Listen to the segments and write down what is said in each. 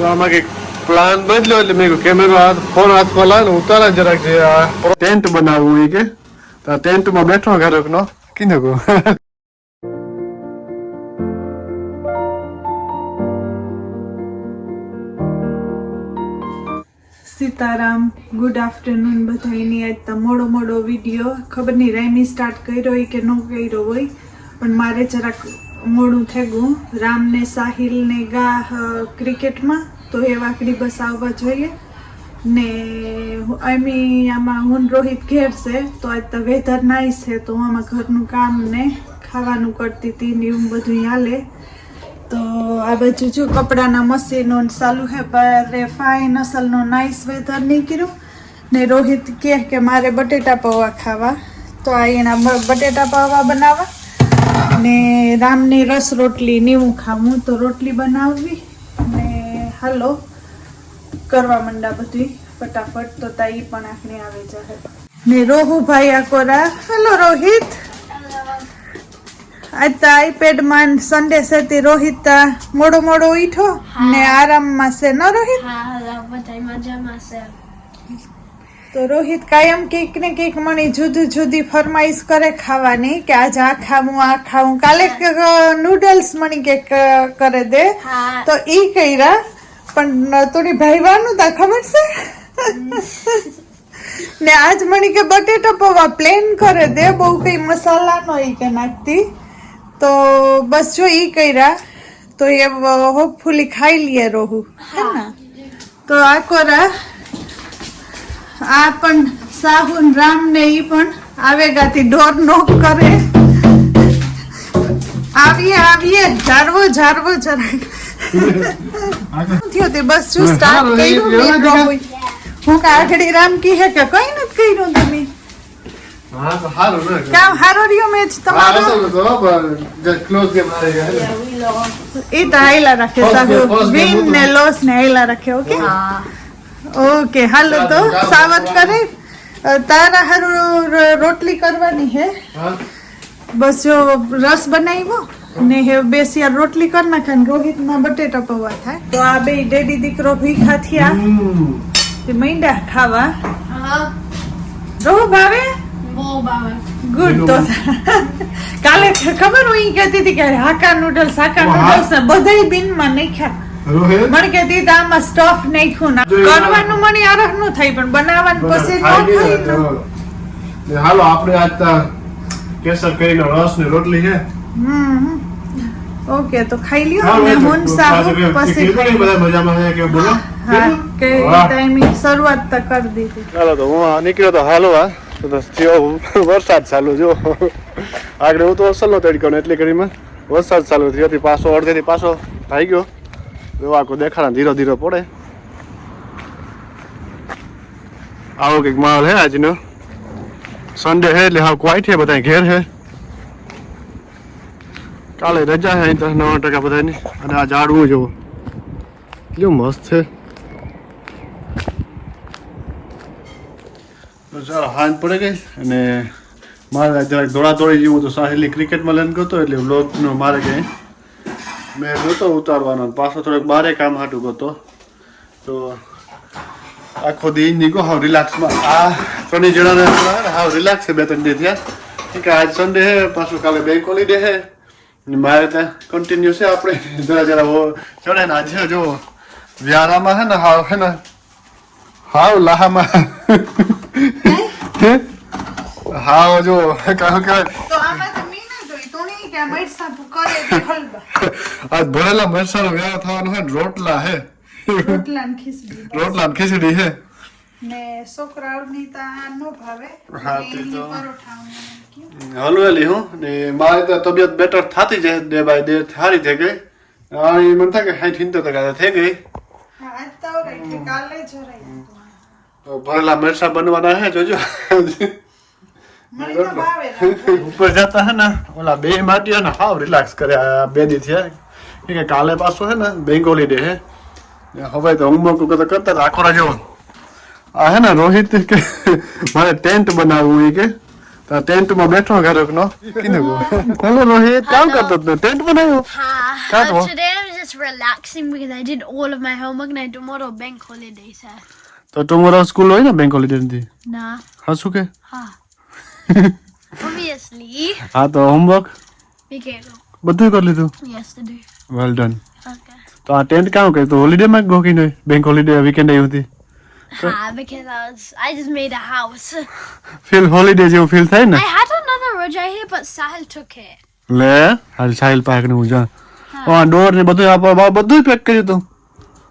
આમાં કઈક પ્લાન બદલ્યો એટલે મેં કેમેરો ફોન હાથમાં લાવે ને ઉતારા જરાક જે ટેન્ટ બનાવવું એ કે ટેન્ટમાં બેઠો ઘરે નો કીધું કહું. સીતારામ, ગુડ આફ્ટરનૂન બધાની. આજ તો મોડો વિડીયો ખબર નહીં રાયમી સ્ટાર્ટ કર્યો હોય કે ન કર્યો હોય, પણ મારે જરાક મોડું થઈ ગયું. રામને સાહિલને ગા ક્રિકેટમાં, તો એ વાકડી બસ આવવા જોઈએ ને આમાં હું રોહિત ઘેર છે, તો આજ તો વેધર નાઈસ છે, તો હું આમાં ઘરનું કામ ને ખાવાનું કરતી હતી ને એવું બધું હાલે. તો આ બાજુ જો કપડાના મશીનો ચાલુ હે, પર ફાઇન અસલનો નાઈસ વેધર નીકળ્યું ને રોહિત કે મારે બટેટા પૌવા ખાવા, તો આ એના બટેટા પૌવા બનાવવા ને રામની રસ રોટલી નીવું ખાવું, તો રોટલી બનાવવી ને હાલો કરવા માંડા બધી ફટાફટ. તો તાઈ પણ આખણી આવે જાય ને રોહુભાઈ આકોરા. હેલો રોહિત. આજ તો આઈપેડ માં સન્ડે છે તે રોહિત મોડો ઉઠો ને આરામમાં છે ન રોહિત? તો રોહિત કાયમ કઈક ને કઈક મણી જુદી ફરમાઈશ કરે ખાવાની કે આજ આ ખાવું. કાલે નૂડલ્સ મણી કે કરે દે, તો ઈ કર્યા, પણ થોડી ભાઈવાનું તા ખબર છે ને આજ મણી કે બટેટા પૌવા પ્લેન કરે દે, બહુ કઈ મસાલા નો ઈ કે નાખતી. તો બસ જો ઈ કર્યા, તો એ હોપફુલી ખાઈ લઈએ રોહુ હે ને. તો આ કોરા આ પણ સાહુન રામ ને ઈ પણ આવેગાથી ડોર નોક કરે. આવીએ જારવો જરાક થયો તે બસ જો સ્ટાર્ટ કર્યું. હું કાગડી રામ કી હે કે કઈ નથી કર્યું તમે? હા તો હારું ને કામ હારો રહ્યો મેચ તમારો. ક્લોઝ ગેમ હારી ગયા એ તો હાઈલા રાખે સાહેબ, વિન ને લોસ ને હાઈલા રાખે. ઓકે ઓકે હાલો તો સાવત કરે. તારા હારું રોટલી કરવાની હે, બસ જો રસ બનાવ્યો ને હે બેસિયા રોટલી કરી નાખે ને રોહિત ના બટેટા પૌવા થાય. તો આ બે ડેડી દીકરો ભીખા થયા તે મૈંડા ખાવા. રોહ ભાવે ગુડ. તો કાલે ખબર હું કહેતી હતી કે હાકા નૂડલ્સ ને બધાય બિન માં નાખ્યા. મને કહેતી હતી આમાં સ્ટફ નાખ્યું ના કરવાનું, મને આરહ નું થાય પણ બનાવવાનું પછી ન થાય. હાલો આપણે આજ કેસર કેરીનો રસ ને રોટલી છે. ઓકે તો ખાઈ લ્યો ને હું સાબુ પછી ખાઈ. બધા મજામાં છે કે બોલો? હા કે ટાઈમિંગ શરૂઆત તો કરી દીધી. ચાલો તો હું નીકળ્યો તો હાલો વરસાદ ચાલુ. જો આગળ હું તો અસલનો તડકો ને એટલી ઘડીમાં વરસાદ ચાલુ થયો, પાછો અડધેથી પાછો આવી ગયો. જો આખો દેખાડા ધીરો પડે. આવો કંઈક માહોલ હે આજનો. સન્ડે હે એટલે હા ક્વાઇટ હે, બધા ઘેર હે. કાલે રજા હે તો 9% બધાની. અને આ ઝાડવું જોવો કેવું મસ્ત છે. ચાલો હાંજ પડે ગઈ અને મારે જરાક દોડાદોડી જેવું તો સાહેલી ક્રિકેટમાં લઈને ગયો એટલે વ્લોગનો મારે કંઈ મેં નહોતો ઉતારવાનો, પાછો થોડોક બારે કામ હાટું કરતો. તો આખો દી નીકળો હાવ રિલેક્સમાં. આ 3 જણાને હાવ રિલેક્સ છે 2-3 દી થયા કે આજ સન્ડે હે, પાછું કાલે બેંક હોલિડે હે. મારે ત્યાં કન્ટિન્યુ છે આપણે જરા ચડે ને આજે જો વ્યારામાં હે ને હાવ લાહામાં હાવ જો કહો કે આજ ભરેલા મરસાનો વ્યારા થવાનો હે. રોટલા હે, રોટલા ખીચડી હે ને છોકરાઓની તા નો ભાવે. હા તે તો હલવેલી હું ને મારી તો તબિયત બેટર થતી જાય ડે બાય ડે સારી થઈ ગઈ. મને થાય કે 60-70% થઈ ગઈ. ભરેલા મરસા બનવાના હે જોજો. ઉપર જતા હે ને ઓલા બે માટી ને હાવ રિલેક્સ કર્યા 2 દી થયા કે કાલે પાછો હે ને બેંક હોલિડે હે. હવે તો હોમવર્ક કરતા આખો જેવો આ હે ને રોહિત કે મારે ટેન્ટ બનાવવું એ કે ટેન્ટમાં બેઠો ઘરે નો કીધું. હેલો રોહિત કામ કરતો ટેન્ટ બનાવ્યો? Today I'm just it's relaxing because I did all of my homework and tomorrow bank holiday, sir. તો tomorrow school હોય ને bank holiday નથી Nah. હા શું કે Ha. Obviously. હા તો homework We can't go. બધું કરી લીધું Yesterday. well done Okay. તો આ ટેન્ટ કામ કરે તો હોલિડે માં ગો કે નહીં બેંક હોલિડે વીકેન્ડ આવી હતી Ha, because I just made a house. Feel holiday જેવું ફીલ થાય ને I had another Rajai here, but Sahil took it. લે હાલ સાહિલ પાક નું જા ડોર ને બધું બધું પેક કર્યું હતું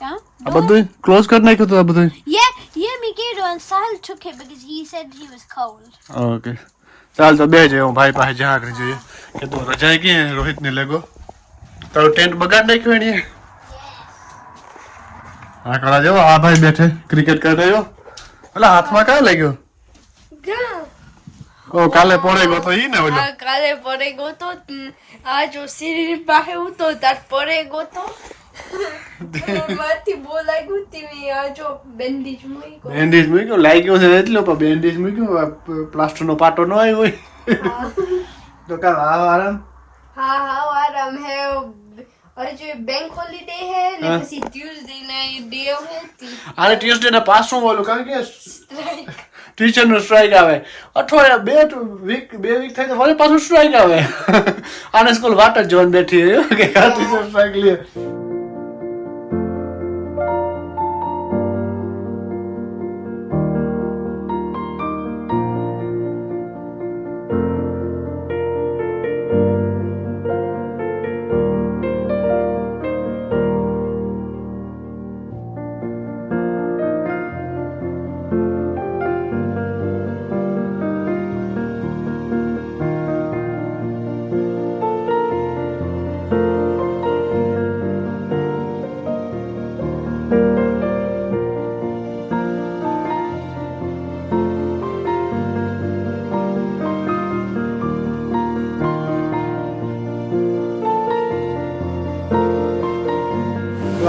Huh? આ બધું ક્લોઝ કરી નાખ્યું હતું આ બધું Yeah, Miguel and Sahil took it because he said he was cold. Okay ચાલ તો બે જઈએ હું ભાઈ પાસે જા કરી જોઈએ કે તું રજાઈ ગઈ રોહિત ને લેગો તારો ટેન્ટ બગાડ નાખ્યો એની હા કરા જેવો આ ભાઈ બેઠે ક્રિકેટ કરી રહ્યો એટલે હાથમાં કાં લઈ ગયો ઓ કાલે પડે ગયો તો ઈ ને ઓલો કાલે પડે ગયો તો આ જો સીરી પાસે ઉતો તાર પડે ગયો તો માથી બોલાઈ ગયું તી આ જો બેન્ડેજ મૂક્યો બેન્ડેજ મૂક્યો લાગ્યો છે એટલો પણ બેન્ડેજ મૂક્યો પ્લાસ્ટર નો પાટો ન આવ્યો હોય તો કાલ આરામ हाँ आराम है और जो बैंक हॉलीडे है ने પછી ટ્યુઝડે ના ડે હતી આને ટ્યુઝડે ના પાછું બોલું કારણ કે ટીચર નું સ્ટ્રાઇક આવે અઠવાડિયા બે વીક થાય તો વળી પાછું સ્ટ્રાઇક આવે આને સ્કૂલ વાટ જ જોઈને બેઠી કે આ ટીચર સ્ટ્રાઇક લે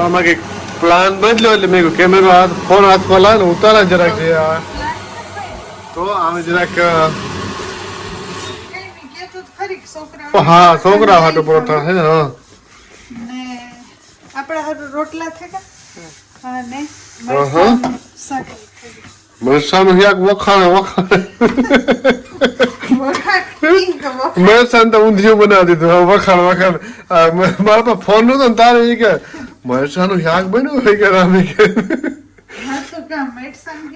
આમાં કઈક પ્લાન બદલ્યો એટલે મેં કેમેરો ફોન હાથમાં લાવે ને ઉતારા જરાક છે તો આમે જરાક હા છોકરા હાટો પરોઠા છે હા ને આપણા હાટુ રોટલા થયા અને મરસાનું શાક વખાણે મરસાન તો ઊંધિયું બનાવી દીધું વખાણ મારા પાસે ફોન નતો ને તારે એ કે મરસાનું શાક બન્યું હોય કે રામે કે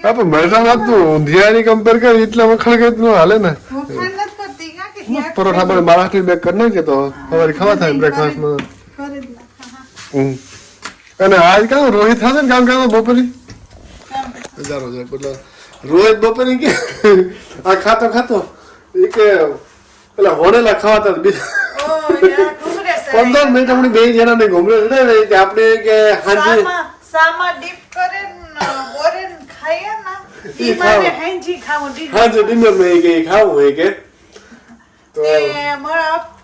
પણ મરસાન હતું ઊંધિયાની કમ્પેર કરી એટલા વખાણ કે ન હાલે ને પરોઠા બને મરાઠી બેક કરી નાખે તો સવારે ખાવા થાય બ્રેકફાસ્ટમાં અને આજ કામ રોહિત થશે ને કામ કામ બપોરી રોહિત બપોરી કે આ ખાતો એ કે પેલા હોનેલા ખાવાતા 15 મિનિટ આપણે બે જણા ને ઘૂમરે ને આપણે કે હાજી સામા ડીપ કરે બોરેન ખાય ના ઈ મારે હાંજી ખાવું હાજી ડિનર મે કે ખાવું હે કે તો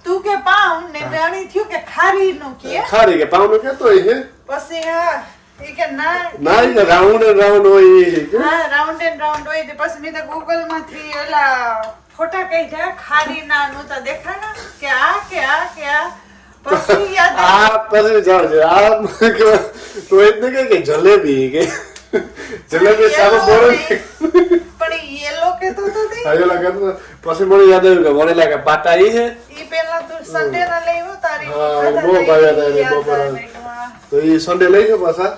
તું કે પાઉં ને બેણી થયું કે ખારી નું કે ખારી કે પાઉં નું કેતો હે પછી હા એ કે ના ના રાઉન્ડ હોય હા રાઉન્ડ એન્ડ રાઉન્ડ હોય તે પછી મેં તો ગૂગલ માંથી ઓલા ફોટા કાઢ્યા ખારી ના નું તો દેખાના કે આ પછી યાદ આ પછી જાવ છે આ રોહિત ને કે જલેબી કે જલેબી સારો બોરે પણ યેલો કે તો તે આયો લાગે પછી મને યાદ આવ્યું કે મને લાગે પાટા ઈ હે ઈ પેલા તું સન્ડે ના લેવો તારી હા બહુ ભાવ્યા હતા બહુ તો ઈ સન્ડે લઈ ગયો પાછા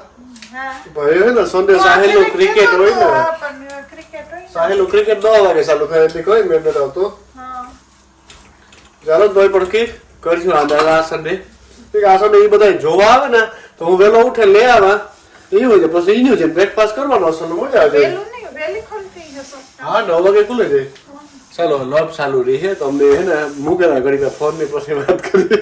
હા ભાઈ હે ને સન્ડે સાહેલો ક્રિકેટ હોય ને પણ ક્રિકેટ હોય સાહેલો ક્રિકેટ 9 વાગે ચાલુ થાય એટલે કોઈ મેં નતો આવતો હા ચાલો દોય પણ કે કરશું આ સન્ડે આ સન્ડે ઈ બધા જોવા આવે ને તો હું વેલો ઉઠે લે આવા એવું છે પછી ઈનું છે બ્રેકફાસ્ટ કરવાનો અસલ મજા આવે વેલું નહીં વેલી ખોલતી હશે હા 9 વાગે ખુલે છે ચાલો લોબ ચાલુ રહી છે તો અમને હે ને મૂકેલા ઘડી ફોન ની પછી વાત કરીએ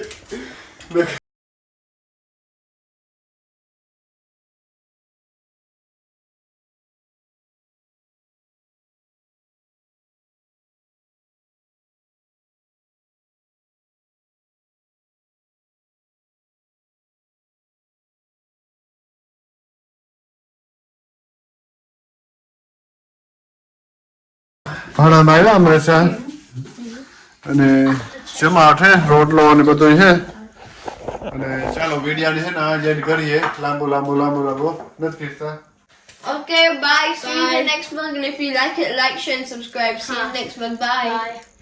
ભાડામાં આવ્યા હમણાં અને જમાવટ હે રોટલો અને બધું છે અને ચાલો વિડીયોને છે ને આ જ એડ કરીએ. લાંબો નથી કરતા. Okay, bye. See you in the next vlog. And if you like it, like, share, and subscribe. See you next vlog. Bye.